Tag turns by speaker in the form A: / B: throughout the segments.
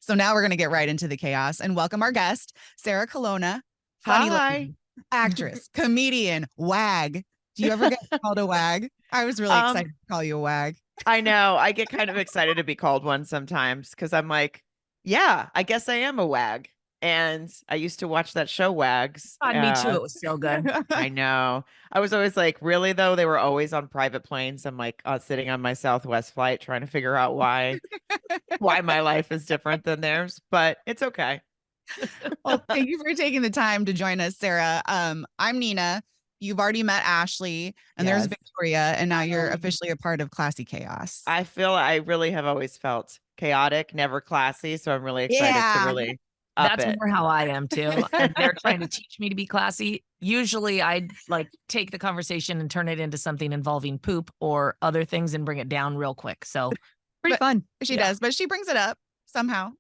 A: So now we're going to get right into the chaos and welcome our guest, Sarah Colonna, funny
B: Hi.
A: looking actress, comedian, wag. Do you ever get called a wag? I was really
B: Um,
A: excited to call you a wag.
B: I know. I get kind of excited to be called one sometimes because I'm like, yeah, I guess I am a wag. And I used to watch that show Wags.
C: God, me too. It was so good.
B: I know. I was always like, really though? They were always on private planes. I'm like sitting on my Southwest flight trying to figure out why my life is different than theirs, but it's okay.
A: Well, thank you for taking the time to join us, Sarah. I'm Nina. You've already met Ashley, and there's
B: Yes.
A: Victoria, and now you're officially a part of Classy Chaos.
B: I feel I really have always felt chaotic, never classy. So I'm really excited to really up
C: That's
B: it.
C: more how I am too. And they're trying to teach me to be classy. Usually I'd like take the conversation and turn it into something involving poop or other things and bring it down real quick. So pretty fun.
A: She does, but she brings it up somehow.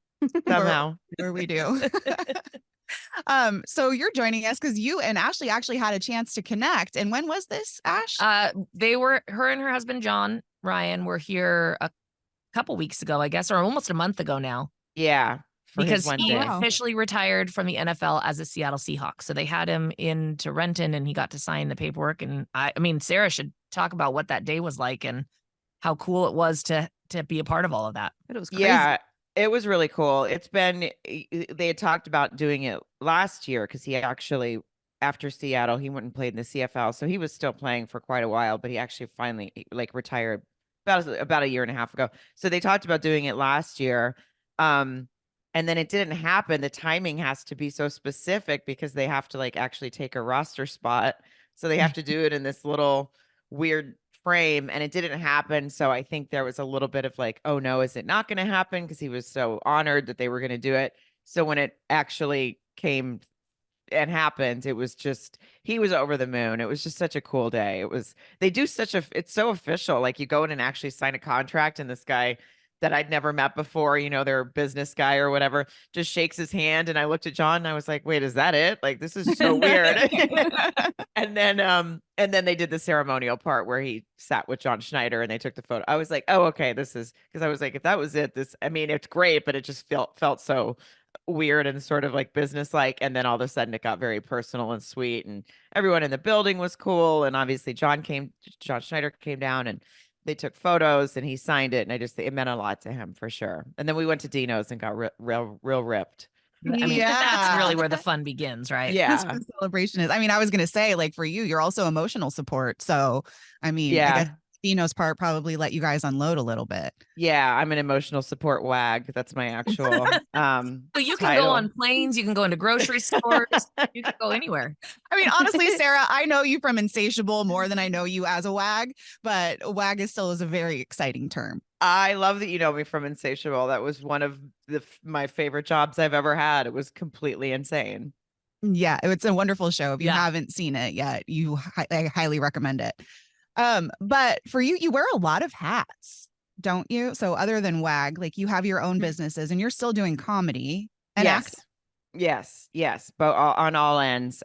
B: Somehow.
A: Or we do. So you're joining us because you and Ashley actually had a chance to connect. And when was this, Ash?
C: Her and her husband, Jon Ryan, were here a couple weeks ago, I guess, or almost a month ago now.
B: Yeah.
C: Because he officially retired from the NFL as a Seattle Seahawks. So they had him in to Renton and he got to sign the paperwork. And I mean, Sarah should talk about what that day was like and how cool it was to be a part of all of that.
A: It was crazy.
B: Yeah, it was really cool. They had talked about doing it last year because he actually, after Seattle, he went and played in the CFL. So he was still playing for quite a while, but he actually finally retired about a year and a half ago. So they talked about doing it last year. And then it didn't happen. The timing has to be so specific because they have to actually take a roster spot. So they have to do it in this little weird frame and it didn't happen. So I think there was a little bit of oh no, is it not going to happen? Because he was so honored that they were going to do it. So when it actually came and happened, it was just, he was over the moon. It was just such a cool day. It's so official. You go in and actually sign a contract and this guy that I'd never met before, their business guy or whatever, just shakes his hand. And I looked at Jon and I was like, wait, is that it? This is so weird. And then they did the ceremonial part where he sat with John Schneider and they took the photo. I was like, oh, okay, this is, because I was like, if that was it, it's great, but it just felt so weird and sort of business-like. And then all of a sudden it got very personal and sweet and everyone in the building was cool. And obviously John Schneider came down and they took photos and he signed it. And it meant a lot to him for sure. And then we went to Dino's and got real ripped.
C: I mean, that's really where the fun begins, right?
B: Yeah.
A: That's what the celebration is. I mean, I was going to say, for you, you're also emotional support. So, I mean, I guess Dino's part probably let you guys unload a little bit.
B: Yeah, I'm an emotional support wag. That's my actual
C: So you can go on planes, you can go into grocery stores, you can go anywhere.
A: I mean, honestly, Sarah, I know you from Insatiable more than I know you as a wag, but wag is a very exciting term.
B: I love that you know me from Insatiable. That was one of my favorite jobs I've ever had. It was completely insane.
A: Yeah, it's a wonderful show. If you haven't seen it yet, I highly recommend it. But for you, you wear a lot of hats, don't you? So other than wag, you have your own businesses and you're still doing comedy and acting.
B: Yes, but on all ends.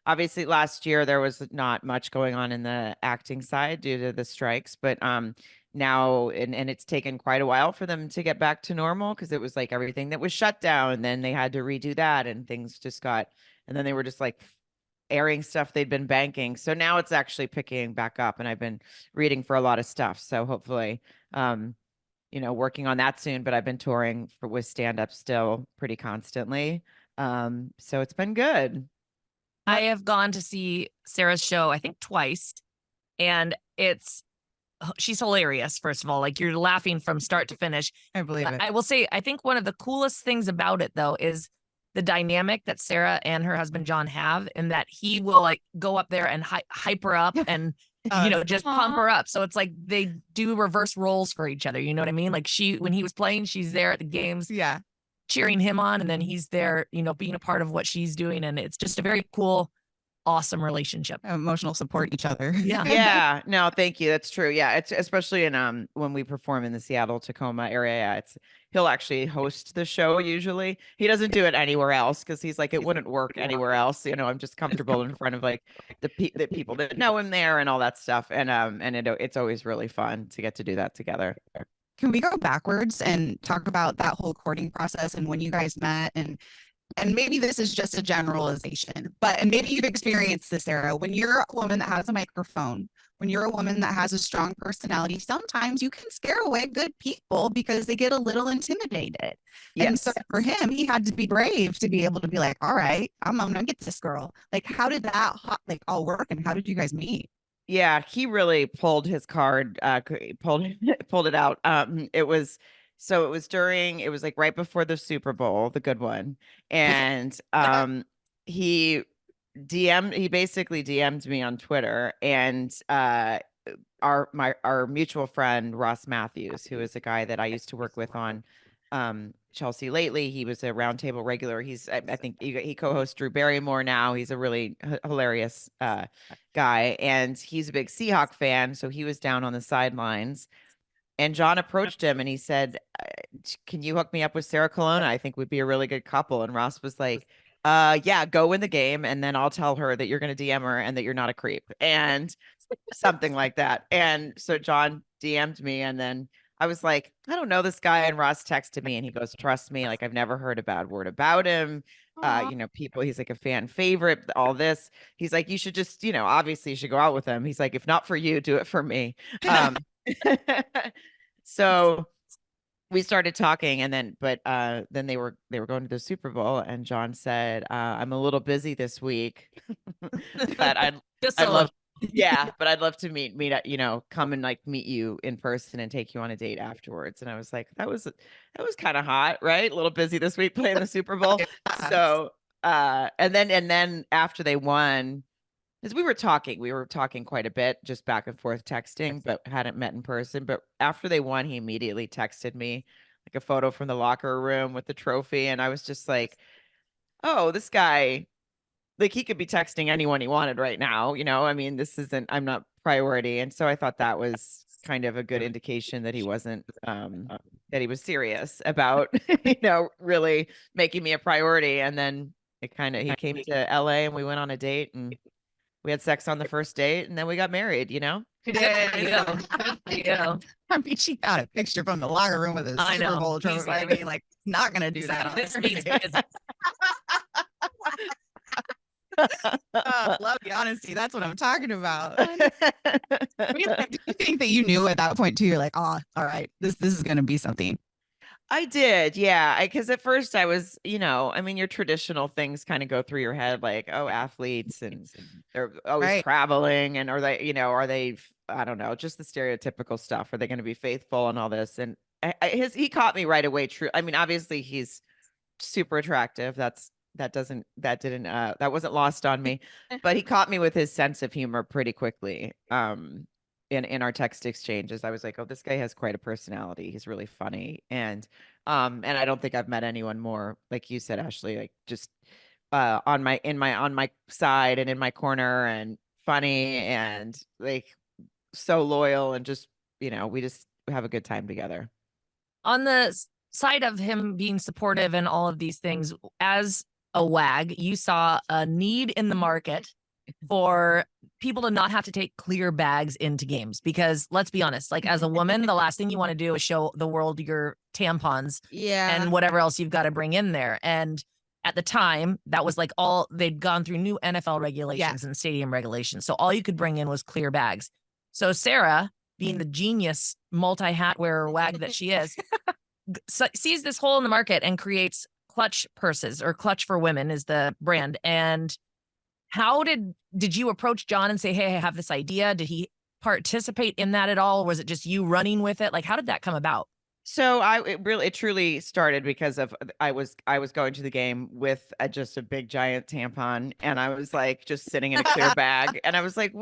B: Obviously last year there was not much going on in the acting side due to the strikes, but now and it's taken quite a while for them to get back to normal because it was everything that was shut down and then they had to redo that and things just got, and then they were just airing stuff they'd been banking. So now it's actually picking back up and I've been reading for a lot of stuff. So hopefully, working on that soon, but I've been touring with stand-up still pretty constantly. So it's been good.
C: I have gone to see Sarah's show, I think twice, and she's hilarious. First of all, you're laughing from start to finish.
A: I believe it.
C: I will say, I think one of the coolest things about it though, is the dynamic that Sarah and her husband, Jon, have, in that he will go up there and hype her up and, just pump her up. So it's they do reverse roles for each other. You know what I mean? When he was playing, she's there at the games, cheering him on. And then he's there, being a part of what she's doing. And it's just a very cool, awesome relationship.
A: Emotional support each other.
B: Yeah. No, thank you. That's true. Yeah. It's especially in when we perform in the Seattle, Tacoma area. Yeah, he'll actually host the show usually. He doesn't do it anywhere else because he's it wouldn't work anywhere else. I'm just comfortable in front of the people that know him there and all that stuff. And it's always really fun to get to do that together.
A: can we go backwards and talk about that whole courting process and when you guys met? And maybe this is just a generalization, but and maybe you've experienced this, Sarah. When you're a woman that has a microphone, when you're a woman that has a strong personality, sometimes you can scare away good people because they get a little intimidated. And so
B: Yes.
A: for him, he had to be brave to be able to be like, all right, I'm gonna get this girl. Like, how did that like all work and how did you guys meet?
B: Yeah, he really pulled his card, pulled pulled it out. It was during, it was like right before the Super Bowl, the good one. And he he basically DM'd me on Twitter, and our mutual friend Ross Matthews, who is a guy that I used to work with on Chelsea lately. He was a roundtable regular. I think he co-hosts Drew Barrymore now. He's a really hilarious guy, and he's a big Seahawk fan. So he was down on the sidelines, and Jon approached him and he said, "Can you hook me up with Sarah Colonna? I think we'd be a really good couple." And Ross was like, yeah, go win the game, and then I'll tell her that you're going to DM her and that you're not a creep." And something like that. And so Jon DM'd me, and then I was like, I don't know this guy. And Ross texted me and he goes, "Trust me, like I've never heard a bad word about him. People, he's like a fan favorite, all this." He's like, "You should just, obviously you should go out with him." He's like, "If not for you, do it for me." Um, so we started talking, and then they were going to the Super Bowl, and Jon said, "I'm a little busy this week, but
C: Just
B: I'd
C: a
B: love
C: little.
B: yeah, but I'd love to meet come and like meet you in person and take you on a date afterwards." And I was like, that was kind of hot, right? A little busy this week playing the Super Bowl. So and then after they won, because we were talking quite a bit, just back and forth texting, but hadn't met in person. But after they won, he immediately texted me like a photo from the locker room with the trophy. And I was just like, oh, this guy, like he could be texting anyone he wanted right now. I mean, I'm not priority. And so I thought that was kind of a good indication that he wasn't, that he was serious about, really making me a priority. And then he came to LA and we went on a date, and we had sex on the first date, and then we got married.
C: Yeah. Yeah.
A: I mean, she got a picture from the locker room with a
C: I
A: Super
C: know.
A: Bowl trophy. I mean, like, not gonna do that.
C: This means business.
A: Love the honesty. That's what I'm talking about. I mean, like, do you think that you knew at that point too? You're like, oh, all right, this is gonna be something.
B: I did, yeah. Because at first I was, I mean, your traditional things kind of go through your head, like, oh, athletes, and they're always
A: Right.
B: traveling, and I don't know, just the stereotypical stuff. Are they going to be faithful and all this? And he caught me right away. True. I mean, obviously he's super attractive. That wasn't lost on me, but he caught me with his sense of humor pretty quickly. In our text exchanges, I was like, oh, this guy has quite a personality. He's really funny. And I don't think I've met anyone more, like you said, Ashley, like just on my side and in my corner, and funny, and like so loyal, and just, we just have a good time together.
C: On the side of him being supportive and all of these things, as a WAG, you saw a need in the market for people to not have to take clear bags into games, because let's be honest, like as a woman, the last thing you want to do is show the world your tampons and whatever else you've got to bring in there. And at the time, that was like they'd gone through new NFL regulations and stadium regulations. So all you could bring in was clear bags. So Sarah, being the genius multi-hat wearer WAG that she is, sees this hole in the market and creates Clutch purses, or Clutch for Women is the brand. And how did you approach Jon and say, hey, I have this idea? Did he participate in that at all? Or was it just you running with it? Like, how did that come about?
B: So it truly started because of I was going to the game with just a big giant tampon, and I was like just sitting in a clear bag, and I was like,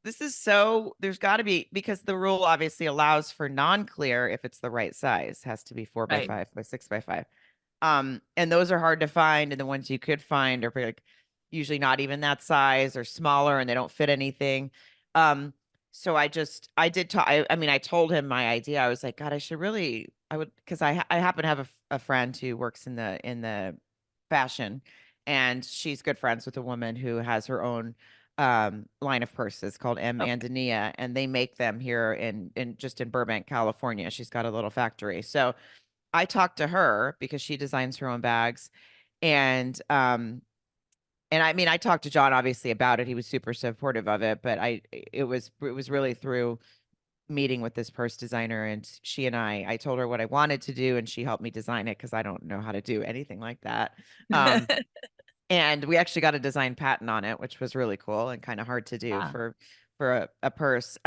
B: this is so, there's got to be, because the rule obviously allows for non-clear if it's the right size, has to be 4x5 by 6x5. And those are hard to find, and the ones you could find are like usually not even that size, or smaller, and they don't fit anything. So I did talk. I mean, I told him my idea. I was like, God, because I happen to have a friend who works in the fashion, and she's good friends with a woman who has her own line of purses called M. Andania, and they make them here in just in Burbank, California. She's got a little factory. So I talked to her because she designs her own bags. And I mean, I talked to Jon obviously about it. He was super supportive of it, but it was really through meeting with this purse designer, and she and I told her what I wanted to do, and she helped me design it because I don't know how to do anything like that. And we actually got a design patent on it, which was really cool and kind of hard to do for a purse.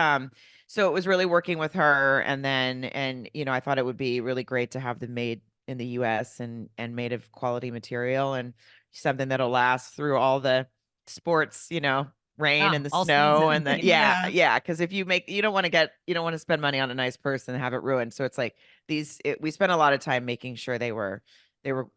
B: So it was really working with her, and you know, I thought it would be really great to have them made in the US and made of quality material and something that'll last through all the sports, you know, rain and the snow and the because if you don't want to spend money on a nice purse and have it ruined. So it's like we spent a lot of time making sure they were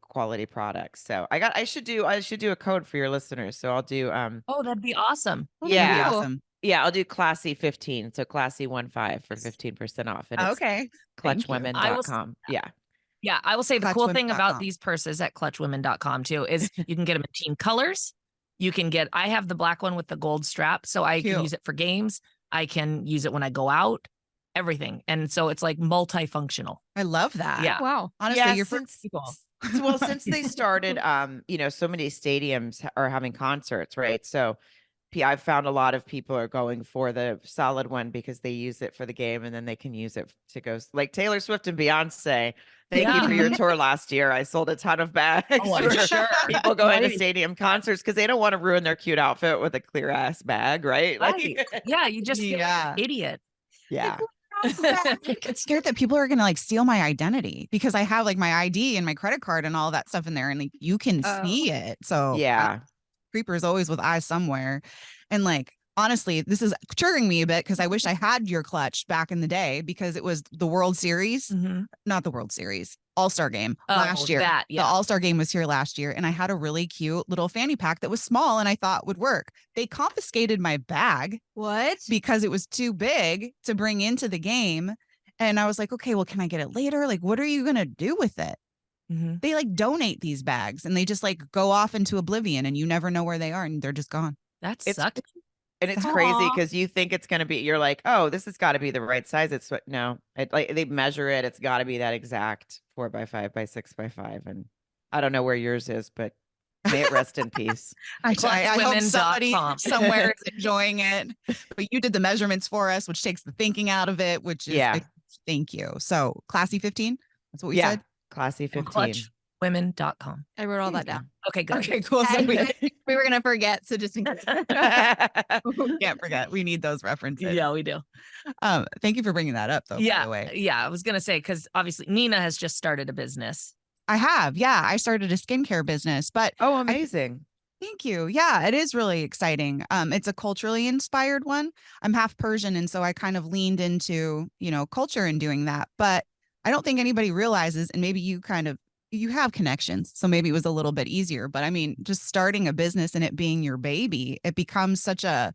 B: quality products. So I should do a code for your listeners. So I'll do
C: oh, that'd be awesome.
B: Yeah.
A: Awesome.
B: Yeah, I'll do classy 15. So classy 15 for 15% off. And it's
A: Okay.
B: clutchwomen.com. Yeah.
C: Yeah, I will say the cool thing about
A: Clutchwomen.com.
C: these purses at clutchwomen.com too is you can get them in team colors. I have the black one with the gold strap, so I can use it for games. I can use it when I go out, everything. And so it's like multifunctional.
A: I love that.
C: Yeah.
D: Wow.
A: Honestly, you're
B: since they started, you know, so many stadiums are having concerts, right? So I've found a lot of people are going for the solid one because they use it for the game and then they can use it to go like Taylor Swift and Beyonce. Thank you for your tour last year. I sold a ton of bags for people going to stadium concerts because they don't want to ruin their cute outfit with a clear ass bag, right? Like,
C: yeah, you just feel like an idiot.
B: Yeah.
A: I get scared that people are gonna like steal my identity because I have like my ID and my credit card and all that stuff in there, and like you can see it. So
B: yeah,
A: creepers always with eyes somewhere, and like honestly, this is triggering me a bit because I wish I had your clutch back in the day because it was the World Series, not the World Series, All-Star game last year. The All-Star game was here last year, and I had a really cute little fanny pack that was small and I thought would work. They confiscated my bag.
D: What?
A: Because it was too big to bring into the game. And I was like, okay, well, can I get it later? Like, what are you going to do with it? They like donate these bags and they just like go off into oblivion and you never know where they are and they're just gone.
C: That sucks.
B: And it's crazy because you think it's going to be, you're like, oh, this has got to be the right size. It's no, like they measure it. It's got to be that exact 4x5 by 6x5. And I don't know where yours is, but may it rest in peace.
A: I hope somebody somewhere is enjoying it. But you did the measurements for us, which takes the thinking out of it, which is thank you. So classy 15. That's what we said.
B: Classy 15.
C: Clutchwomen.com.
D: I wrote all that down.
C: Okay, good.
A: Okay, cool. So
D: we were gonna forget, so just in case.
A: Can't forget. We need those references.
C: Yeah, we do.
A: Thank you for bringing that up, though.
C: Yeah,
A: by the way.
C: Yeah. I was gonna say because obviously Nina has just started a business.
A: I have. Yeah, I started a skincare business, but
B: amazing.
A: Thank you. Yeah, it is really exciting. It's a culturally inspired one. I'm half Persian, and so I kind of leaned into, you know, culture in doing that. But I don't think anybody realizes, and maybe you have connections, so maybe it was a little bit easier. But I mean, just starting a business and it being your baby, it becomes such a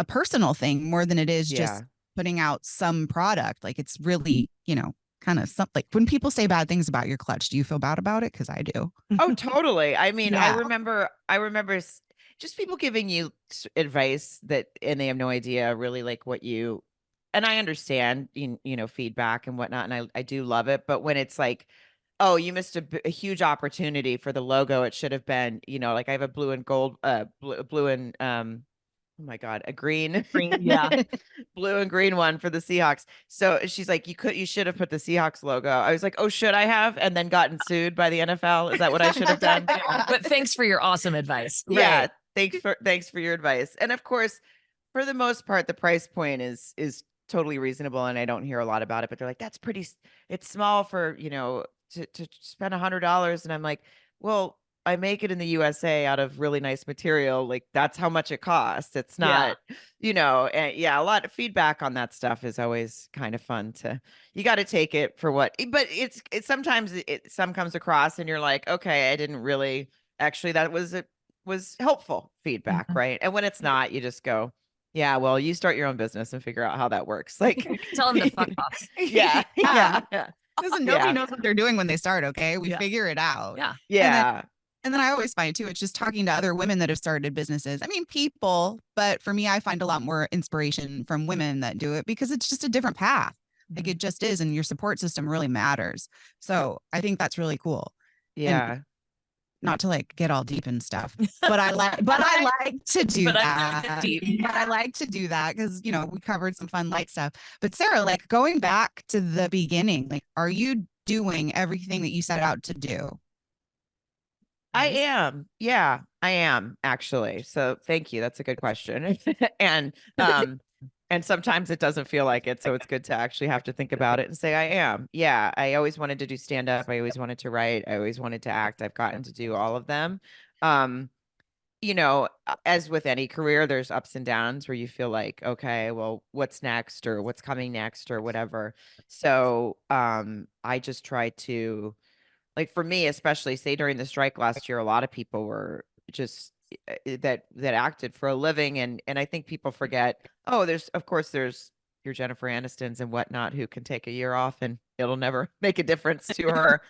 A: personal thing more than it is just putting out some product. Like it's really, you know, kind of something. Like when people say bad things about your clutch, do you feel bad about it? Because I do.
B: Oh, totally. I mean, I remember just people giving you advice and they have no idea really like what you. And I understand, you know, feedback and whatnot, and I do love it. But when it's like, oh, you missed a huge opportunity for the logo. It should have been, you know, like I have a blue and gold, blue and oh my God, a green, blue and green one for the Seahawks. So she's like, you should have put the Seahawks logo. I was like, oh, should I have? And then gotten sued by the NFL. Is that what I should have done?
C: But thanks for your awesome advice.
B: Yeah, thanks for your advice. And of course, for the most part, the price point is totally reasonable, and I don't hear a lot about it. But they're like, that's pretty. It's small for, you know, to spend $100, and I'm like, well, I make it in the USA out of really nice material. Like that's how much it costs. It's not, you know, and a lot of feedback on that stuff is always kind of fun you got to take it for what, but it's sometimes some comes across and you're like, okay, I didn't really actually, that was helpful feedback. Right. And when it's not, you just go, yeah, well, you start your own business and figure out how that works. Like
C: tell them to fuck off.
A: Nobody knows what they're doing when they start. Okay. We figure it out.
C: Yeah.
B: Yeah.
A: And then I always find too, it's just talking to other women that have started businesses. I mean, people, but for me, I find a lot more inspiration from women that do it because it's just a different path. Like it just is. And your support system really matters. So I think that's really cool.
B: Yeah.
A: And not to like get all deep and stuff, but I like to do that. But I like to do that because, you know, we covered some fun light stuff. But Sarah, like going back to the beginning, like, are you doing everything that you set out to do?
B: I am. Yeah, I am actually. So thank you. That's a good question. And sometimes it doesn't feel like it. So it's good to actually have to think about it and say, I am. Yeah. I always wanted to do stand up. I always wanted to write. I always wanted to act. I've gotten to do all of them. You know, as with any career, there's ups and downs where you feel like, okay, well, what's next or what's coming next or whatever. So I just try to, like, for me, especially say during the strike last year, a lot of people were just that acted for a living. And I think people forget, oh, of course there's your Jennifer Anistons and whatnot who can take a year off and it'll never make a difference to her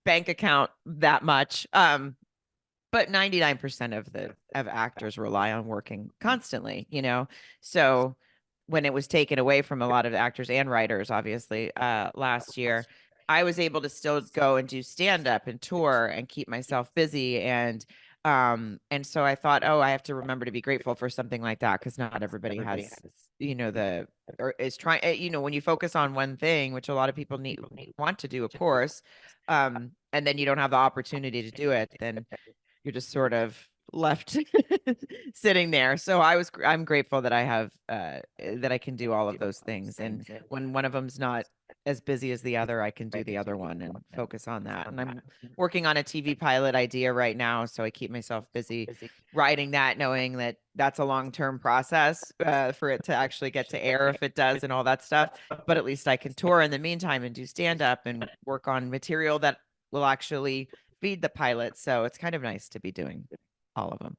B: bank account that much. But 99% of actors rely on working constantly, you know? So when it was taken away from a lot of actors and writers, obviously, last year, I was able to still go and do stand up and tour and keep myself busy. And so I thought, oh, I have to remember to be grateful for something like that because not everybody has, you know, or is trying, you know, when you focus on one thing, which a lot of people want to do, of course, and then you don't have the opportunity to do it, then you're just sort of left sitting there. So I'm grateful that I have that I can do all of those things. And when one of them's not as busy as the other, I can do the other one and focus on that. And I'm working on a TV pilot idea right now, so I keep myself busy writing that, knowing that that's a long-term process for it to actually get to air if it does and all that stuff. But at least I can tour in the meantime and do stand up and work on material that will actually feed the pilot. So it's kind of nice to be doing all of them.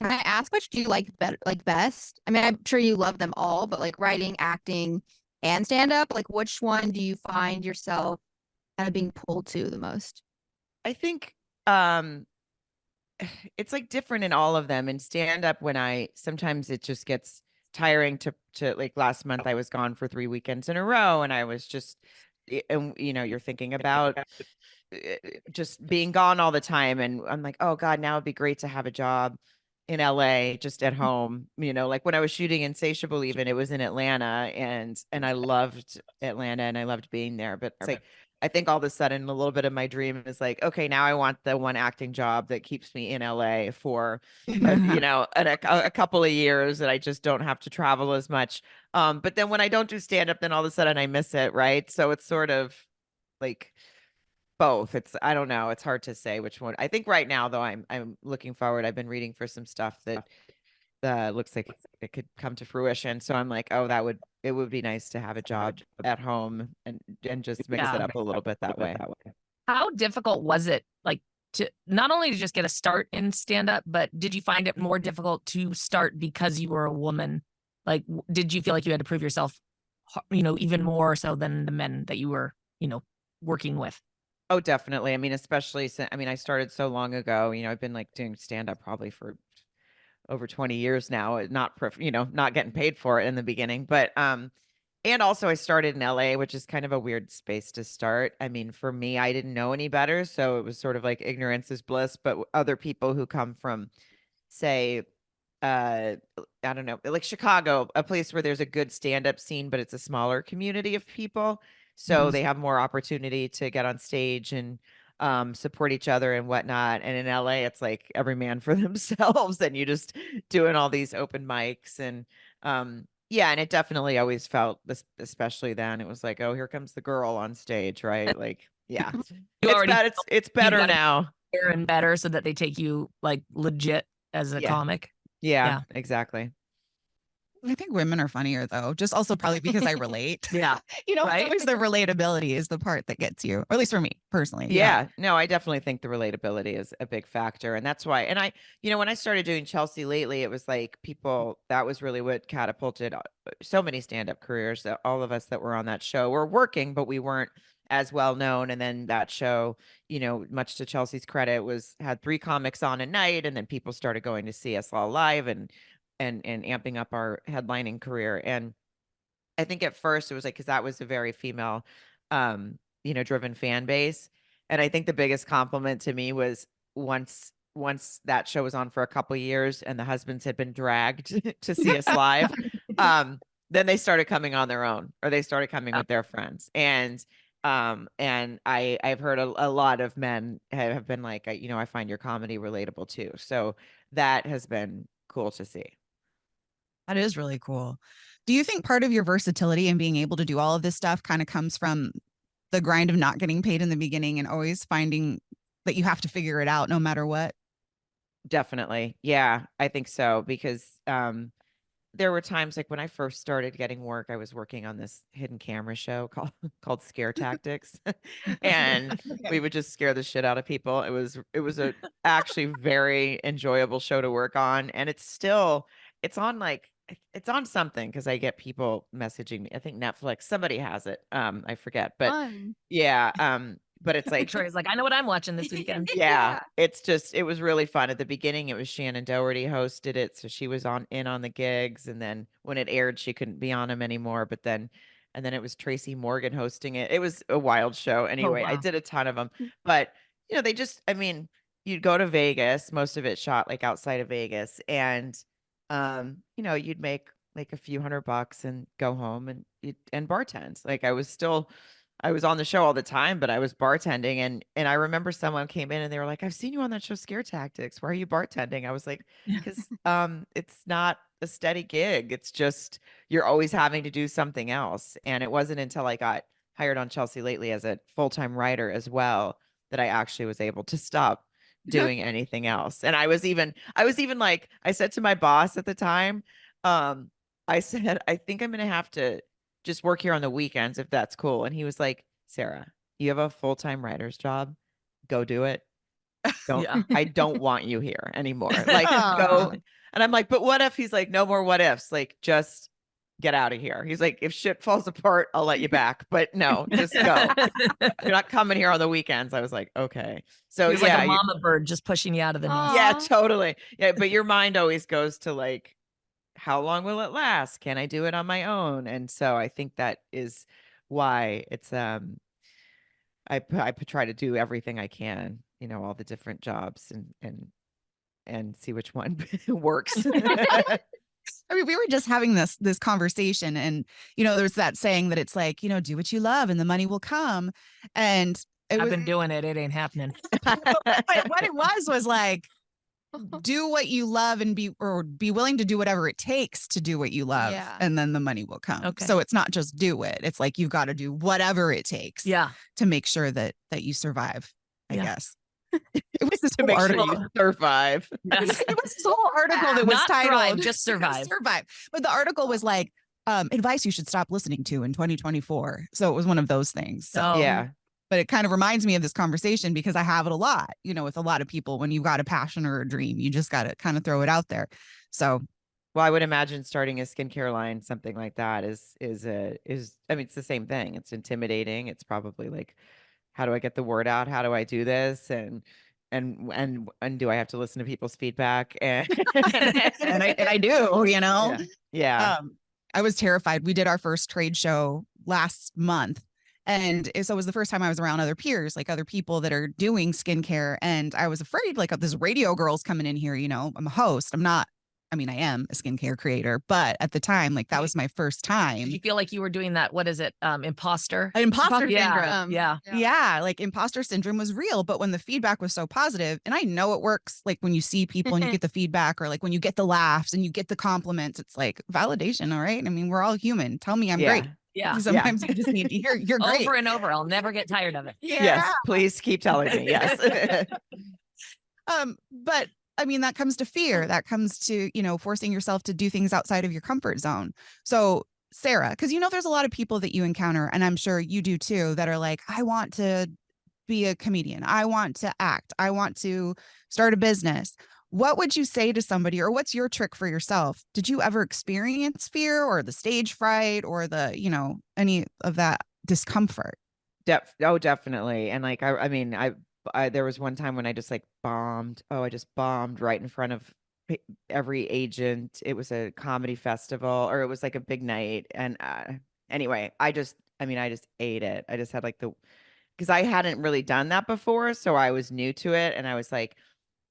D: Can I ask which do you like better, like best? I mean, I'm sure you love them all, but like writing, acting, and stand up, like which one do you find yourself kind of being pulled to the most?
B: I think it's like different in all of them. And stand up, when sometimes it just gets tiring to like last month I was gone for 3 weekends in a row and I was just, and you know, you're thinking about just being gone all the time. And I'm like, oh God, now it'd be great to have a job in LA just at home. You know, like when I was shooting Insatiable, even it was in Atlanta and I loved Atlanta and I loved being there. But it's like, I think all of a sudden a little bit of my dream is like, okay, now I want the one acting job that keeps me in LA for, you know, a couple of years that I just don't have to travel as much. But then when I don't do stand up, then all of a sudden I miss it. Right. So it's sort of like, both. I don't know. It's hard to say which one. I think right now though, I'm looking forward. I've been reading for some stuff that looks like it could come to fruition. So I'm like, oh, it would be nice to have a job at home and just mix it up a little bit that way.
C: How difficult was it, like, to not only to just get a start in stand up, but did you find it more difficult to start because you were a woman? Like, did you feel like you had to prove yourself, you know, even more so than the men that you were, you know, working with?
B: Oh, definitely. I mean, especially since, I mean, I started so long ago, you know, I've been like doing stand up probably for over 20 years now, you know, not getting paid for it in the beginning, but, and also I started in LA, which is kind of a weird space to start. I mean, for me, I didn't know any better. So it was sort of like ignorance is bliss, but other people who come from, say, I don't know, like Chicago, a place where there's a good stand-up scene, but it's a smaller community of people. So they have more opportunity to get on stage and support each other and whatnot. And in LA, it's like every man for themselves, and you just doing all these open mics. And yeah, and it definitely always felt this, especially then, it was like, oh, here comes the girl on stage, right? Like, yeah.
C: You
B: It's
C: already
B: bad. It's better now.
C: better and better so that they take you like legit as a
B: Yeah.
C: comic.
B: Yeah, exactly.
A: I think women are funnier though, just also probably because I relate.
C: Yeah.
A: You know,
C: Right?
A: it's always the relatability is the part that gets you, or at least for me personally.
B: Yeah, no, I definitely think the relatability is a big factor. And that's why, and you know, when I started doing Chelsea lately, it was like that was really what catapulted so many stand-up careers, that all of us that were on that show were working, but we weren't as well known. And then that show, you know, much to Chelsea's credit, had 3 comics on a night, and then people started going to see us all live and amping up our headlining career. And I think at first it was like, because that was a very female, you know, driven fan base. And I think the biggest compliment to me was once that show was on for a couple of years and the husbands had been dragged to see us live, then they started coming on their own, or they started coming with their friends. And I've heard a lot of men have been like, you know, I find your comedy relatable too. So that has been cool to see.
A: That is really cool. Do you think part of your versatility and being able to do all of this stuff kind of comes from the grind of not getting paid in the beginning and always finding that you have to figure it out no matter what?
B: Definitely. Yeah, I think so. Because there were times like when I first started getting work, I was working on this hidden camera show called Scare Tactics. And we would just scare the shit out of people. It was a actually very enjoyable show to work on. And it's on something, because I get people messaging me. I think Netflix, somebody has it. I forget. But
D: Fun.
B: yeah, but it's like
C: Victoria's like, I know what I'm watching this weekend.
B: yeah, it was really fun. At the beginning, it was Shannon Doherty hosted it, so she was on the gigs, and then when it aired, she couldn't be on them anymore. But then, and then it was Tracy Morgan hosting it. It was a wild show. Anyway, I
C: wow.
B: did a ton of them, but you know, I mean, you'd go to Vegas. Most of it shot like outside of Vegas, and you know, you'd make like a few $100 and go home and bartend. Like I was on the show all the time, but I was bartending, and I remember someone came in and they were like, "I've seen you on that show Scare Tactics. Why are you bartending?" I was like, "Because it's not a steady gig. It's just you're always having to do something else." And it wasn't until I got hired on Chelsea Lately as a full-time writer as well that I actually was able to stop doing anything else. And I was even like, I said to my boss at the time, I said, "I think I'm going to have to just work here on the weekends if that's cool." And he was like, "Sarah, you have a full-time writer's job. Go do it. I don't want you here anymore. Like, go." And I'm like, "But what if?" He's like, "No more what ifs. Like, just get out of here." He's like, "If shit falls apart, I'll let you back. But no, just go. You're not coming here on the weekends." I was like, "Okay." So
C: He's like a mama bird just pushing you out of the nest.
B: yeah, totally. Yeah. But your mind always goes to like, how long will it last? Can I do it on my own? And so I think that is why it's I try to do everything I can, you know, all the different jobs and see which one works.
A: I mean, we were just having this conversation, and you know, there's that saying that it's like, you know, do what you love and the money will come. And
C: I've been doing it. It ain't happening.
A: what it was like, do what you love and be willing to do whatever it takes to do what you love.
D: Yeah.
A: And then the money will come.
C: Okay.
A: So it's not just do it. It's like, you've got to do whatever it takes to make sure that you survive, I guess. It was this
B: to
A: whole
B: make
A: article.
B: sure you survive.
C: Yes.
A: It was this whole article that was
C: Not
A: titled
C: thrive, just survive.
A: Survive. But the article was like, advice you should stop listening to in 2024. So it was one of those things. So
B: Yeah.
A: But it kind of reminds me of this conversation because I have it a lot, you know, with a lot of people. When you've got a passion or a dream, you just got to kind of throw it out there. So,
B: well, I would imagine starting a skincare line, something like that is, I mean, it's the same thing. It's intimidating. It's probably like, how do I get the word out? How do I do this? And do I have to listen to people's feedback? And
A: I do, you know?
B: Yeah.
A: I was terrified. We did our first trade show last month. And so it was the first time I was around other peers, like other people that are doing skincare. And I was afraid, like, this radio girl's coming in here, you know, I'm a host. I am a skincare creator, but at the time, like, that was my first time.
C: Did you feel like you were doing that? What is it? Imposter
A: Imposter
C: syndrome.
A: syndrome.
C: Yeah.
A: Like, imposter syndrome was real, but when the feedback was so positive, and I know it works, like when you see people and you get the feedback, or like when you get the laughs and you get the compliments, it's like validation. All right. I mean, we're all human. Tell me I'm great.
C: Yeah.
A: Sometimes you just need to hear you're great.
C: Over and over. I'll never get tired of it.
B: Yes. Please keep telling me. Yes.
A: But I mean, that comes to fear. That comes to, you know, forcing yourself to do things outside of your comfort zone. So, Sarah, because, you know, there's a lot of people that you encounter, and I'm sure you do too, that are like, I want to be a comedian. I want to act. I want to start a business. What would you say to somebody, or what's your trick for yourself? Did you ever experience fear or the stage fright or the, you know, any of that discomfort?
B: Definitely. And like, I mean, there was one time when I just like bombed. Oh, I just bombed right in front of every agent. It was a comedy festival, or it was like a big night. And anyway, I just ate it. I just had like because I hadn't really done that before. So I was new to it. And I was like,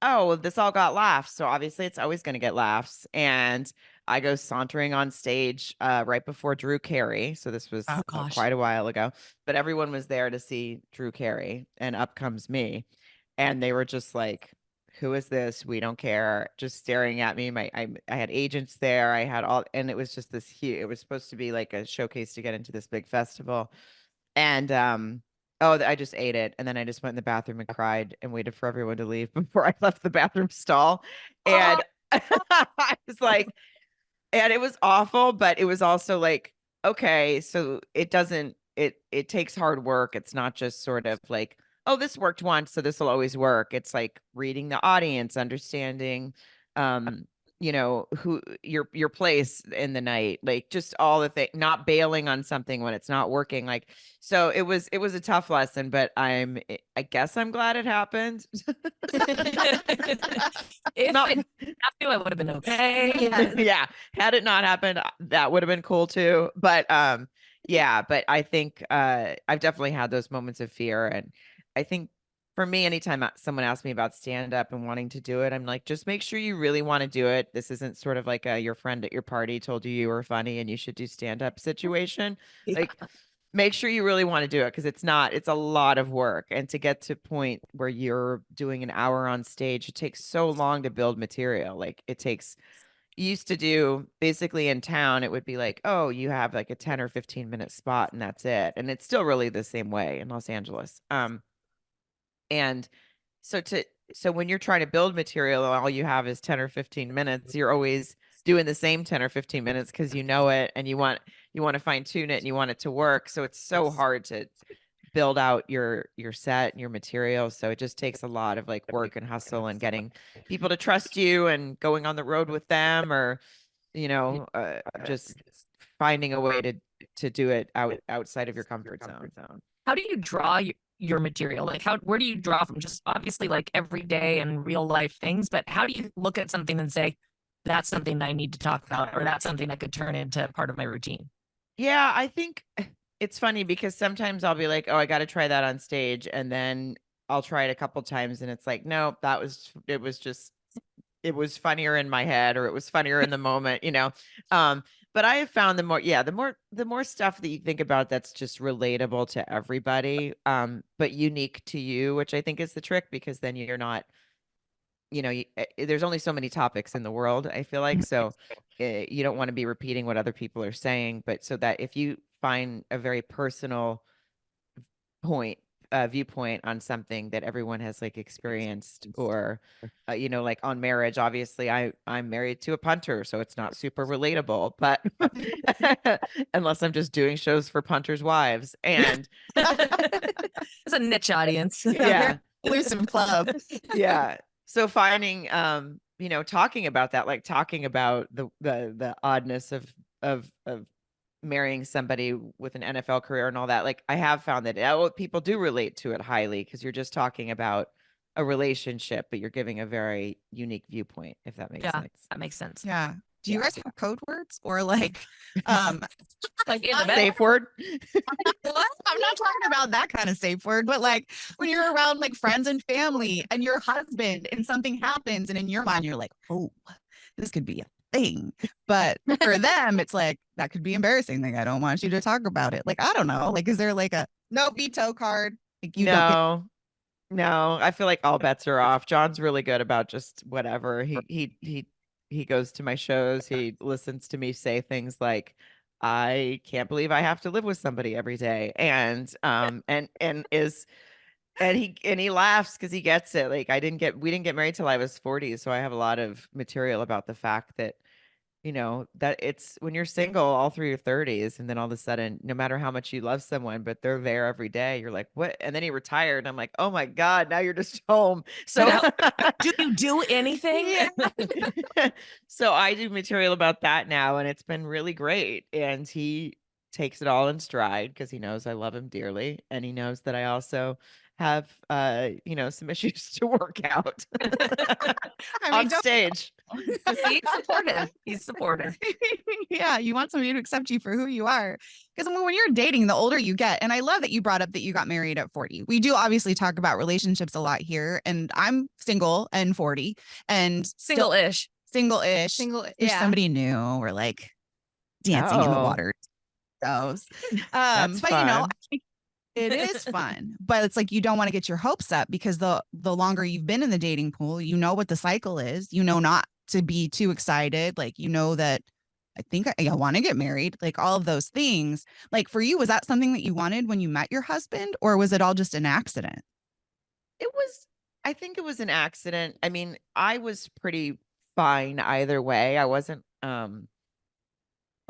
B: oh, well, this all got laughs. So obviously it's always going to get laughs. And I go sauntering on stage right before Drew Carey. So this was quite a while ago, but everyone was there to see Drew Carey, and up comes me. And they were just like, who is this? We don't care. Just staring at me. I had agents there. I had all, and it was just this huge, it was supposed to be like a showcase to get into this big festival. And I just ate it. And then I just went in the bathroom and cried and waited for everyone to leave before I left the bathroom stall. And I was like, and it was awful, but it was also like, okay, so it takes hard work. It's not just sort of like, oh, this worked once, so this will always work. It's like reading the audience, understanding who your place in the night, like just all the thing, not bailing on something when it's not working. Like, so it was a tough lesson, but I guess I'm glad it happened.
C: If not, I would have been okay.
B: Yeah. Had it not happened, that would have been cool too. But yeah, but I think I've definitely had those moments of fear. And I think for me, anytime someone asks me about stand up and wanting to do it, I'm like, just make sure you really want to do it. This isn't sort of like your friend at your party told you were funny and you should do stand up situation.
C: Yeah.
B: Like, make sure you really want to do it, because it's a lot of work. And to get to a point where you're doing an hour on stage, it takes so long to build material. Like, used to do basically in town, it would be like, oh, you have like a 10 or 15 minute spot and that's it. And it's still really the same way in Los Angeles. And so when you're trying to build material, all you have is 10 or 15 minutes. You're always doing the same 10 or 15 minutes because you know it, and you want to fine tune it, and you want it to work. So it's so hard to build out your set and your material. So it just takes a lot of like work and hustle and getting people to trust you and going on the road with them, or just finding a way to do it outside of your comfort zone.
C: How do you draw your material? Like, where do you draw from? Just obviously like everyday and real life things, but how do you look at something and say, that's something that I need to talk about, or that's something that could turn into part of my routine?
B: Yeah, I think it's funny because sometimes I'll be like, oh, I got to try that on stage. And then I'll try it a couple times and it's like, no, it was funnier in my head, or it was funnier in the moment, but I have found the more stuff that you think about that's just relatable to everybody, but unique to you, which I think is the trick, because then you're not, there's only so many topics in the world, I feel like. So you don't want to be repeating what other people are saying, but so that if you find a very personal viewpoint on something that everyone has like experienced, or like on marriage, obviously I'm married to a punter, so it's not super relatable, but unless I'm just doing shows for punters' wives. And
C: it's a niche audience.
B: Yeah.
A: Exclusive club.
B: Yeah. So finding talking about that, like talking about the oddness of marrying somebody with an NFL career and all that, like I have found that people do relate to it highly, because you're just talking about a relationship, but you're giving a very unique viewpoint, if that makes sense.
C: That makes sense.
A: Yeah. Do you guys have code words, or like
C: like in the
B: safe word?
A: I'm not talking about that kind of safe word, but like when you're around like friends and family and your husband and something happens, and in your mind you're like, oh, this could be a thing, but for them it's like, that could be embarrassing, like I don't want you to talk about it. Like, I don't know, like, is there like a no veto card? Like,
B: no, I feel like all bets are off. John's really good about just whatever. He goes to my shows, he listens to me say things like, I can't believe I have to live with somebody every day, and he laughs because he gets it. Like, we didn't get married till I was 40, so I have a lot of material about the fact that that it's when you're single all through your 30s, and then all of a sudden, no matter how much you love someone, but they're there every day, you're like, what? And then he retired, and I'm like, oh my God, now you're just home. So
C: do you do anything?
B: So I do material about that now, and it's been really great. And he takes it all in stride because he knows I love him dearly, and he knows that I also have some issues to work out
A: I
B: on
A: mean, don't
B: stage.
C: He's supportive. He's supportive.
A: yeah, you want somebody to accept you for who you are. Because when you're dating, the older you get, and I love that you brought up that you got married at 40. We do obviously talk about relationships a lot here, and I'm single and 40 and
C: Single-ish.
A: Single-ish.
D: Single,
A: There's
D: yeah.
A: somebody new. We're like dancing in the
B: Oh.
A: water. Goes.
B: That's
A: but
B: fun.
A: I think it is fun, but it's like you don't want to get your hopes up because the longer you've been in the dating pool, you know what the cycle is. You know not to be too excited. Like, you know that I think I want to get married. Like all of those things. Like for you, was that something that you wanted when you met your husband, or was it all just an accident?
B: I think it was an accident. I mean, I was pretty fine either way. I wasn't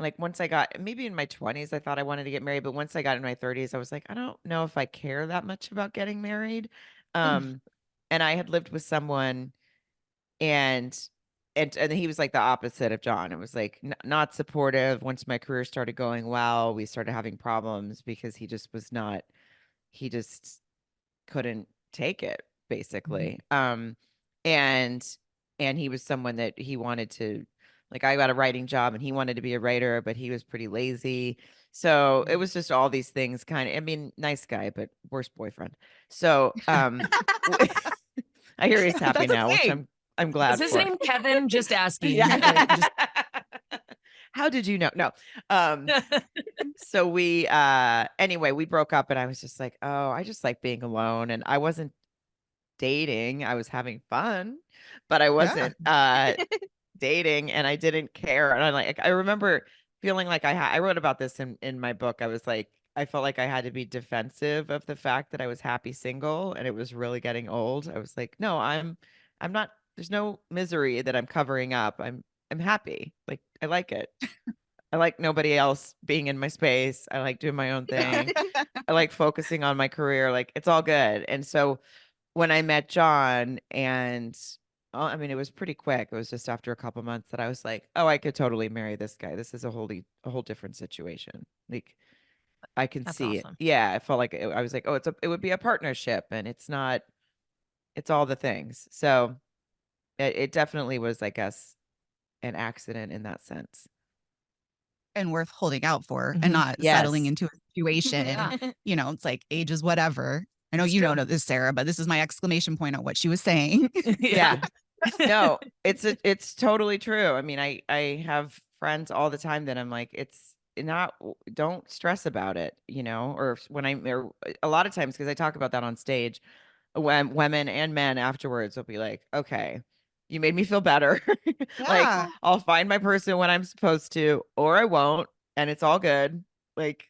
B: like once I got maybe in my 20s, I thought I wanted to get married, but once I got in my 30s, I was like, I don't know if I care that much about getting married. And I had lived with someone, and he was like the opposite of John. It was like not supportive. Once my career started going well, we started having problems because he just couldn't take it basically. And he was someone that he wanted to, like, I got a writing job and he wanted to be a writer, but he was pretty lazy. So it was just all these things kind of, I mean, nice guy, but worst boyfriend. So I hear he's happy
A: That's
B: now, which
A: okay.
B: I'm glad
C: Is his
B: for.
C: name Kevin? Just asking.
B: Yeah. How did you know? No. So we anyway, we broke up, and I was just like, oh, I just like being alone. And I wasn't dating. I was having fun, but I wasn't dating, and I didn't care. And I remember feeling like I wrote about this in my book. I was like, I felt like I had to be defensive of the fact that I was happy single, and it was really getting old. I was like, no, I'm not, there's no misery that I'm covering up. I'm happy. Like, I like it. I like nobody else being in my space. I like doing my own thing. I like focusing on my career. Like, it's all good. And so when I met John, and I mean, it was pretty quick. It was just after a couple months that I was like, oh, I could totally marry this guy. This is a whole different situation. Like, I can
C: That's
B: see
C: awesome.
B: it. Yeah. I felt like I was like, oh, it would be a partnership, and it's not, it's all the things. So it definitely was, I guess, an accident in that sense.
A: And worth holding out for
C: Mhm.
A: and not settling
B: Yes.
A: into a situation.
C: Yeah.
A: You know, it's like age is whatever. I know
C: It's
A: you
C: true.
A: know this, Sarah, but this is my exclamation point on what she was saying.
B: Yeah. No, it's totally true. I mean, I have friends all the time that I'm like, it's not, don't stress about it, or or a lot of times, because I talk about that on stage, when women and men afterwards will be like, okay, you made me feel better. Like,
A: Yeah.
B: I'll find my person when I'm supposed to, or I won't, and it's all good. Like,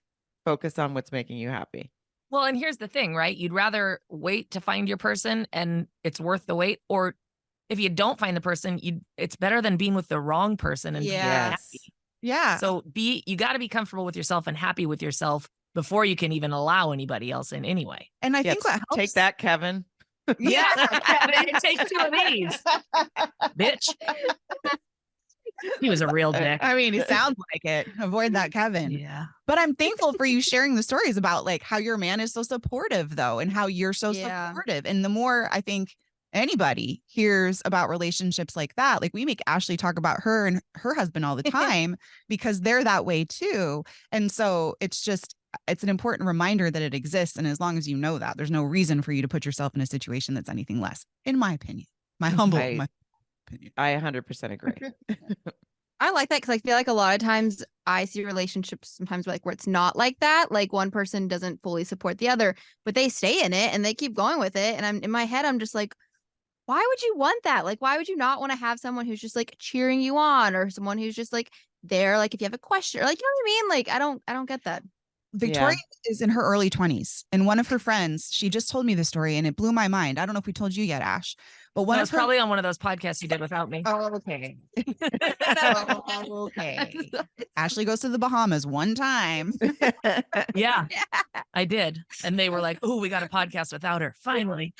B: focus on what's making you happy.
C: Well, and here's the thing, right? You'd rather wait to find your person and it's worth the wait, or if you don't find the person, it's better than being with the wrong person and being
D: Yeah.
C: unhappy.
A: Yeah.
C: So you got to be comfortable with yourself and happy with yourself before you can even allow anybody else in anyway.
A: And I
B: Yeah,
A: think what helps.
B: take that, Kevin.
C: Yeah, Kevin, take 2 of these, bitch. He was a real dick.
A: I mean, it sounds like it. Avoid that, Kevin.
C: Yeah.
A: But I'm thankful for you sharing the stories about like how your man is so supportive though, and how you're so
D: Yeah.
A: supportive. And the more I think anybody hears about relationships like that, like we make Ashley talk about her and her husband all the time because they're that way too. And so it's an important reminder that it exists. And as long as you know that, there's no reason for you to put yourself in a situation that's anything less, in my opinion. My humble opinion.
B: I 100% agree.
D: I like that because I feel like a lot of times I see relationships sometimes like where it's not like that. Like one person doesn't fully support the other, but they stay in it and they keep going with it. And I'm in my head, I'm just like, why would you want that? Like, why would you not want to have someone who's just like cheering you on, or someone who's just like there, like if you have a question, or like, you know what I mean? Like, I don't get that.
A: Victoria is in her early 20s, and one of her friends, she just told me the story and it blew my mind. I don't know if we told you yet, Ash, but one of her
C: probably on one of those podcasts you did without me.
A: Oh, okay. Okay. Ashley goes to the Bahamas one time.
C: Yeah, I did. And they were like, oh, we got a podcast without her. Finally.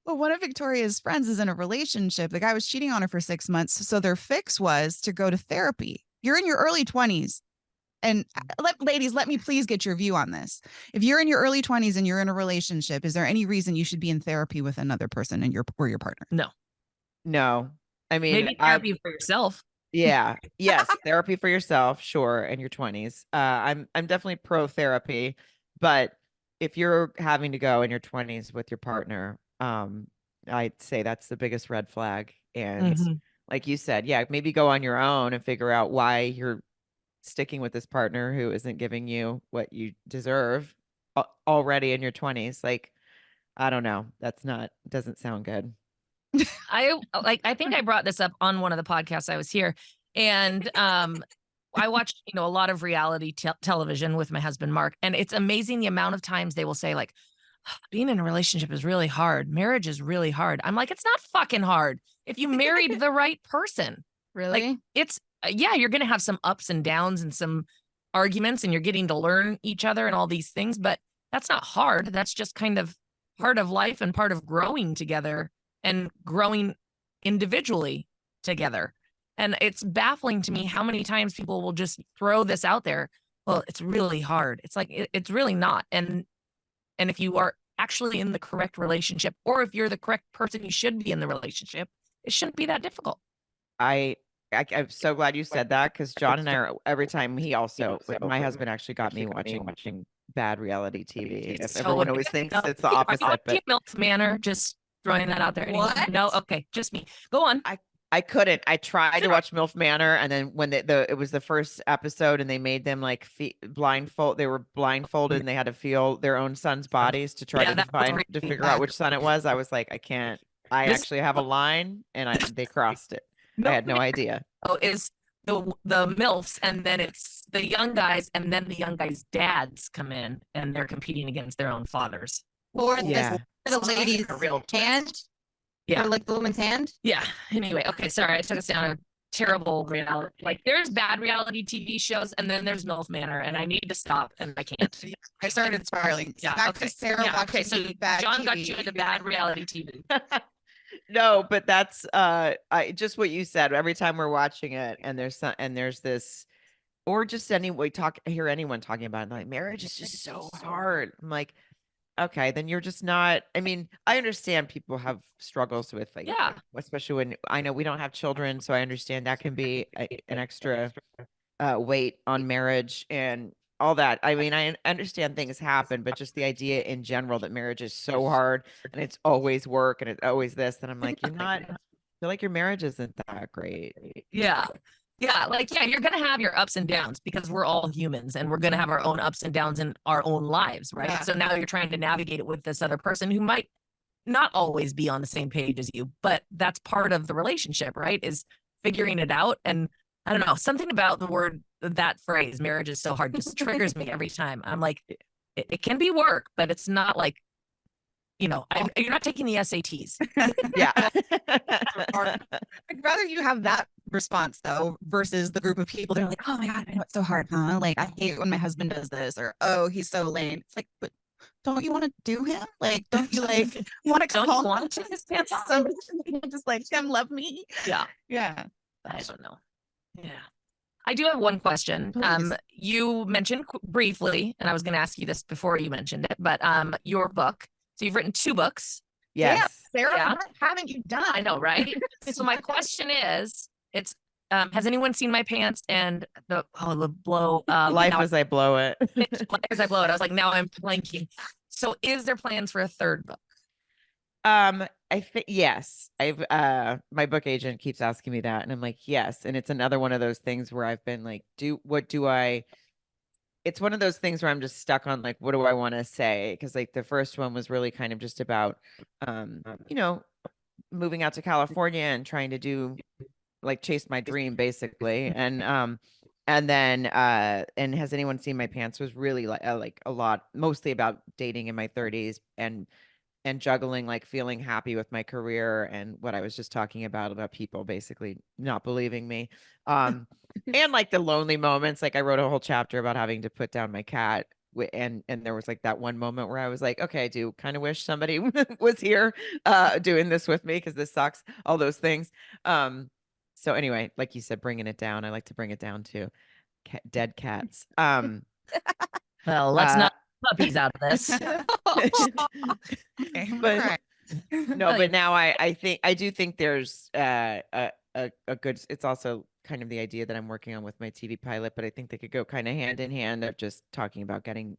A: Well, one of Victoria's friends is in a relationship. The guy was cheating on her for 6 months. So their fix was to go to therapy. You're in your early 20s. and ladies, let me please get your view on this. If you're in your early 20s and you're in a relationship, is there any reason you should be in therapy with another person and your partner?
B: No. I mean,
C: Maybe therapy for yourself.
B: Yeah. Yes. Therapy for yourself. Sure. In your 20s. I'm definitely pro therapy, but if you're having to go in your 20s with your partner, I'd say that's the biggest red flag. And like you said, yeah, maybe go on your own and figure out why you're sticking with this partner who isn't giving you what you deserve already in your 20s. Like, I don't know. Doesn't sound good.
C: I think I brought this up on one of the podcasts I was here, and I watched a lot of reality television with my husband Mark, and it's amazing the amount of times they will say like, being in a relationship is really hard, marriage is really hard. I'm like, it's not fucking hard if you married the right person.
D: Really?
C: Like, it's yeah, you're gonna have some ups and downs and some arguments, and you're getting to learn each other and all these things, but that's not hard. That's just kind of part of life and part of growing together and growing individually together. And it's baffling to me how many times people will just throw this out there. Well, it's really hard. It's like, it's really not. And if you are actually in the correct relationship, or if you're the correct person you should be in the relationship, it shouldn't be that difficult.
B: I'm so glad you said that, because John and I are, every time my husband actually got me watching bad reality TV. If everyone always thinks it's the opposite, but
C: MILF Manor, just throwing that out there. What? No, okay, just me. Go on.
B: I couldn't. I tried to watch MILF Manor, and then when it was the first episode, and they made them like blindfold. They were blindfolded, and they had to feel their own son's bodies to try to figure out which son it was. I was like, I can't. I actually have a line, and they crossed it. I had no idea.
C: Oh, is the MILFs, and then it's the young guys, and then the young guys' dads come in, and they're competing against their own fathers.
D: Or the lady's hand.
C: Yeah.
D: Or like the woman's hand.
C: Yeah. Anyway, okay. Sorry, I took us down a terrible reality. Like, there's bad reality TV shows, and then there's MILF Manor, and I need to stop, and I can't.
A: I started spiraling.
C: Yeah.
A: Back
C: Okay.
A: to Sarah watching
C: so
A: bad
C: John
A: TV.
C: got you into bad reality TV.
B: No, but that's I just what you said. Every time we're watching it, and there's this, or just hear anyone talking about it, like, marriage is just so hard. I'm like, okay, then you're just not. I mean, I understand people have struggles with, like, especially when I know we don't have children, so I understand that can be an extra weight on marriage and all that. I mean, I understand things happen, but just the idea in general that marriage is so hard and it's always work and it's always this, then I'm like, I feel like your marriage isn't that great.
C: Yeah. Yeah. Like, yeah, you're going to have your ups and downs, because we're all humans, and we're going to have our own ups and downs in our own lives. Right. Yeah. So now you're trying to navigate it with this other person who might not always be on the same page as you, but that's part of the relationship, right? Is figuring it out. And I don't know, something about that phrase, marriage is so hard, just triggers me every time. I'm like, it can be work, but it's not like, you're not taking the SATs.
B: Yeah.
A: I'd rather you have that response, though, versus the group of people that are like, oh my God, I know it's so hard, huh? Like, I hate when my husband does this, or, oh, he's so lame. It's like, but don't you want to do him? Like, don't you want to call him to his pants off? Somebody just like him love me?
C: Yeah.
A: Yeah.
C: I don't know. Yeah. I do have one question.
A: Please.
C: You mentioned briefly, and I was going to ask you this before you mentioned it, but your book. So you've written 2 books.
B: Yes.
A: Yeah, Sarah, what haven't you done?
C: I know, right? So my question is, has anyone seen my pants and the blow?
B: Life as I blow it.
C: Life as I blow it. I was like, now I'm blanking. So is there plans for a 3rd book?
B: I think yes. My book agent keeps asking me that, and I'm like, yes. And it's another one of those things where I've been like, it's one of those things where I'm just stuck on, like, what do I want to say? Because, like, the first one was really kind of just about, moving out to California and trying to do, like, chase my dream, basically. And then and Has Anyone Seen My Pants was really like a lot, mostly about dating in my 30s and juggling, like, feeling happy with my career and what I was just talking about people basically not believing me. And like the lonely moments. Like, I wrote a whole chapter about having to put down my cat. And there was like that one moment where I was like, okay, I do kind of wish somebody was here doing this with me, because this sucks, all those things. So anyway, like you said, bringing it down. I like to bring it down too. dead cats.
C: Well, let's not puppies out of this.
B: But no, but now I do think there's a good, it's also kind of the idea that I'm working on with my TV pilot, but I think they could go kind of hand in hand of just talking about getting,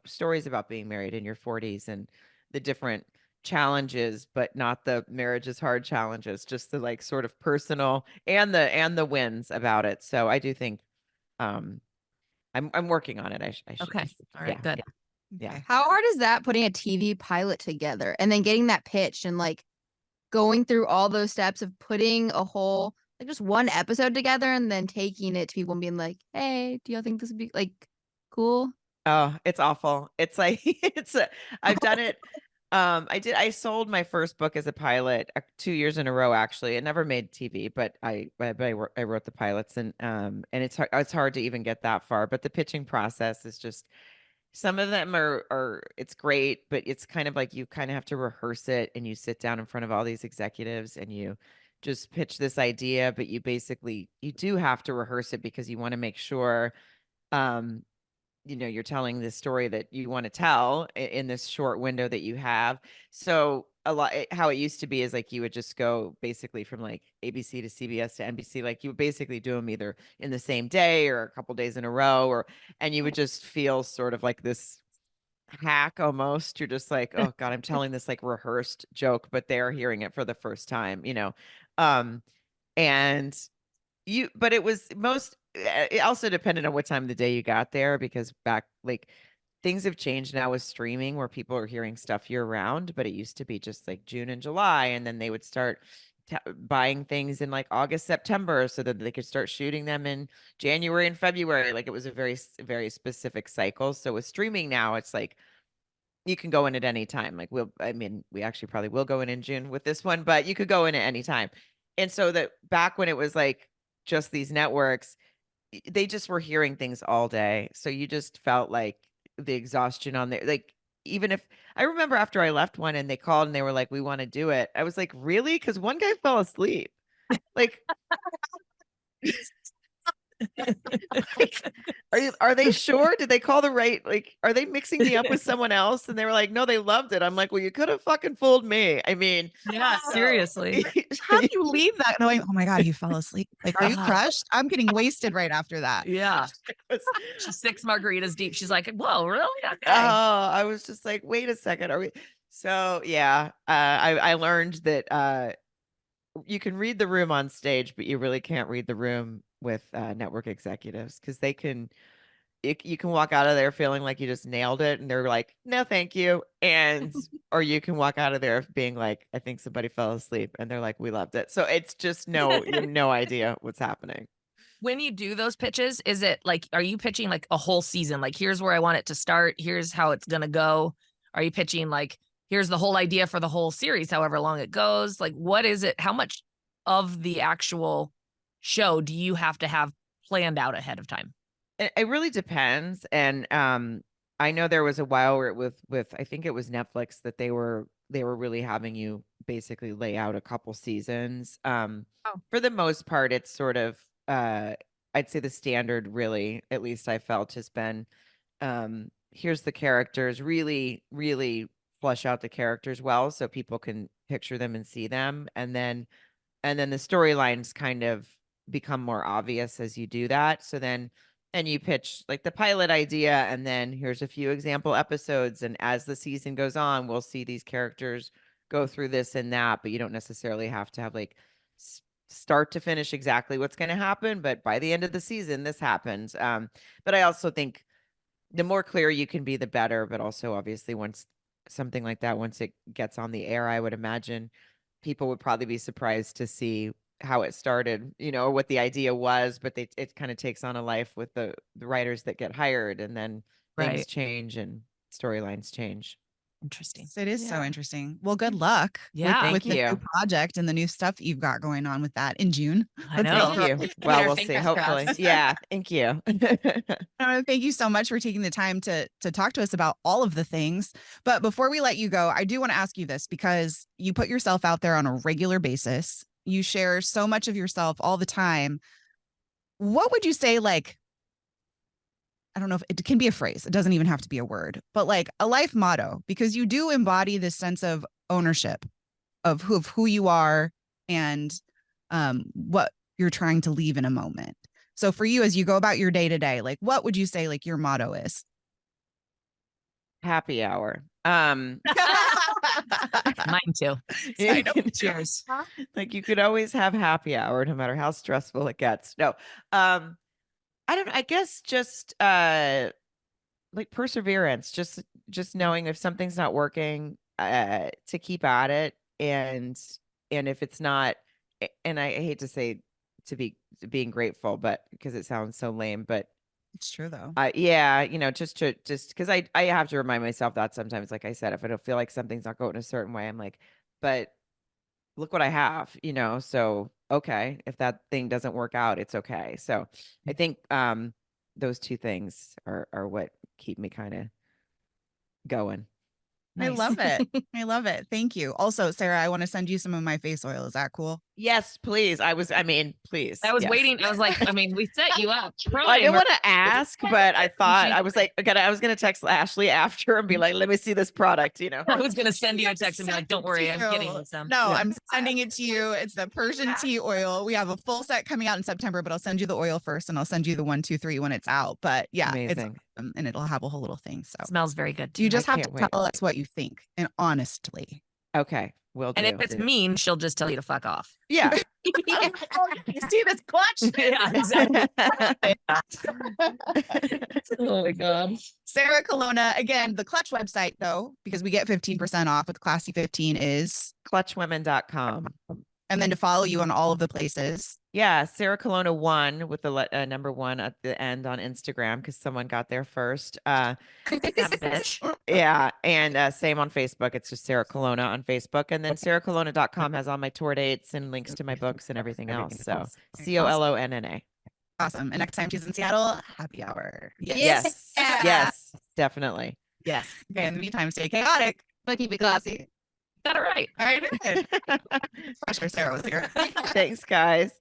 B: stories about being married in your 40s and the different challenges, but not the marriage is hard challenges, just the like sort of personal and the wins about it. So I do think I'm working on it. I should
C: Okay.
B: just,
C: All right, good.
B: Yeah.
D: How hard is that putting a TV pilot together and then getting that pitched and like going through all those steps of putting a whole like just one episode together and then taking it to people and being like, hey, do y'all think this would be like cool?
B: Oh, it's awful. It's like I've done it. I sold my first book as a pilot 2 years in a row, actually. It never made TV, but I wrote the pilots, and it's hard to even get that far. But the pitching process is just, some of them are it's great, but it's kind of like you kind of have to rehearse it, and you sit down in front of all these executives and you just pitch this idea, but you do have to rehearse it because you want to make sure you're telling this story that you want to tell in this short window that you have. So how it used to be is like you would just go basically from like ABC to CBS to NBC. Like you would basically do them either in the same day or a couple days in a row, and you would just feel sort of like this hack almost. You're just like, oh God, I'm telling this like rehearsed joke, but they're hearing it for the first time, and but it was it also depended on what time of the day you got there, because back, like, things have changed now with streaming where people are hearing stuff year round, but it used to be just like June and July, and then they would start buying things in like August, September, so that they could start shooting them in January and February. Like it was a very, very specific cycle. So with streaming now, it's like you can go in at any time. Like we actually probably will go in June with this one, but you could go in at any time. And so that back when it was like just these networks, they just were hearing things all day. So you just felt like the exhaustion on there. Like, even if I remember after I left one and they called and they were like, we want to do it. I was like, really? Because one guy fell asleep. Like, are they sure? Did they call the right? Like, are they mixing me up with someone else? And they were like, no, they loved it. I'm like, well, you could have fucking fooled me. I mean,
C: yeah, seriously.
A: How do you leave that knowing, oh my God, you fell asleep? Like, are you crushed? I'm getting wasted right after that.
C: Yeah. She's 6 margaritas deep. She's like, whoa, really? Okay.
B: Oh, I was just like, wait a second. Are we? So yeah, I learned that you can read the room on stage, but you really can't read the room with network executives, because you can walk out of there feeling like you just nailed it, and they're like, no, thank you. And or you can walk out of there being like, I think somebody fell asleep, and they're like, we loved it. So it's just you have no idea what's happening.
C: When you do those pitches, is it like, are you pitching like a whole season? Like, here's where I want it to start. Here's how it's going to go. Are you pitching like, here's the whole idea for the whole series, however long it goes? Like, what is it? How much of the actual show do you have to have planned out ahead of time?
B: It really depends. And I know there was a while where with I think it was Netflix that they were really having you basically lay out a couple seasons. For the most part, it's sort of I'd say the standard, really, at least I felt, has been here's the characters, really, really flush out the characters well so people can picture them and see them. And then the storylines kind of become more obvious as you do that. So then, and you pitch like the pilot idea, and then here's a few example episodes. And as the season goes on, we'll see these characters go through this and that, but you don't necessarily have to have like start to finish exactly what's going to happen. But by the end of the season, this happens. But I also think the more clear you can be, the better. But also, obviously, once something like that, once it gets on the air, I would imagine people would probably be surprised to see how it started, or what the idea was, but it kind of takes on a life with the writers that get hired, and then things change and storylines change.
C: Interesting.
A: It is so interesting. Well, good luck with the new project and the new stuff that you've got going on with that in June.
C: I know.
B: Thank you. Well, we'll see. Hopefully. Yeah. Thank you.
A: Thank you so much for taking the time to talk to us about all of the things. But before we let you go, I do want to ask you this, because you put yourself out there on a regular basis. You share so much of yourself all the time. What would you say, like, I don't know if it can be a phrase. It doesn't even have to be a word, but like a life motto, because you do embody this sense of ownership of who you are and what you're trying to leave in a moment. So for you, as you go about your day to day, like what would you say like your motto is?
B: Happy hour.
C: Mine too. Cheers.
B: Like you could always have happy hour no matter how stressful it gets. No. I don't know. I guess just like perseverance, just knowing if something's not working, to keep at it, and if it's not, and I hate to say being grateful, but because it sounds so lame, but
A: It's true though.
B: yeah, just because I have to remind myself that sometimes, like I said, if I don't feel like something's not going a certain way, I'm like, but look what I have, so okay, if that thing doesn't work out, it's okay. So I think those two things are what keep me kind of going.
A: I
C: Nice.
A: love it. I love it. Thank you. Also, Sarah, I want to send you some of my face oil. Is that cool?
B: Yes, please. Please.
C: I was
B: yes.
C: waiting. I was like, I mean, we set you up.
B: I didn't want to ask, but I thought I was like, I was gonna text Ashley after and be like, let me see this product,
C: I was gonna send you a text and be like, don't worry, I'm getting you some.
A: No,
B: Yeah.
A: I'm sending it to you. It's the Persian tea oil. We have a full set coming out in September, but I'll send you the oil first and I'll send you the 1, 2, 3 when it's out. But yeah,
B: Amazing.
A: it's and it'll have a whole little thing. So
C: Smells very good too.
A: you just
B: I
A: have to
B: can't wait.
A: tell us what you think and honestly.
B: Okay, will do.
C: And if it's mean, she'll just tell you to fuck off.
B: Yeah.
A: You see this clutch?
C: Yeah, exactly. Oh my God.
A: Sarah Colonna, again, the Clutch website though, because we get 15% off with Classy 15 is,
B: Clutchwomen.com.
A: and then to follow you on all of the places.
B: Yeah, Sarah Colonna 1 with the number 1 at the end on Instagram because someone got there first.
C: Bitch.
B: Yeah, and same on Facebook. It's just Sarah Colonna on Facebook, and then sarahcolonna.com has all my tour dates and links to my books and everything else. So COLONNA.
A: Awesome. And next time she's in Seattle, happy hour.
B: Yes, yes, definitely.
A: Yes. Okay. In the meantime, stay chaotic, but keep it classy.
C: Got it right.
A: All right. Good. Pressure. Sarah was here.
B: Thanks, guys.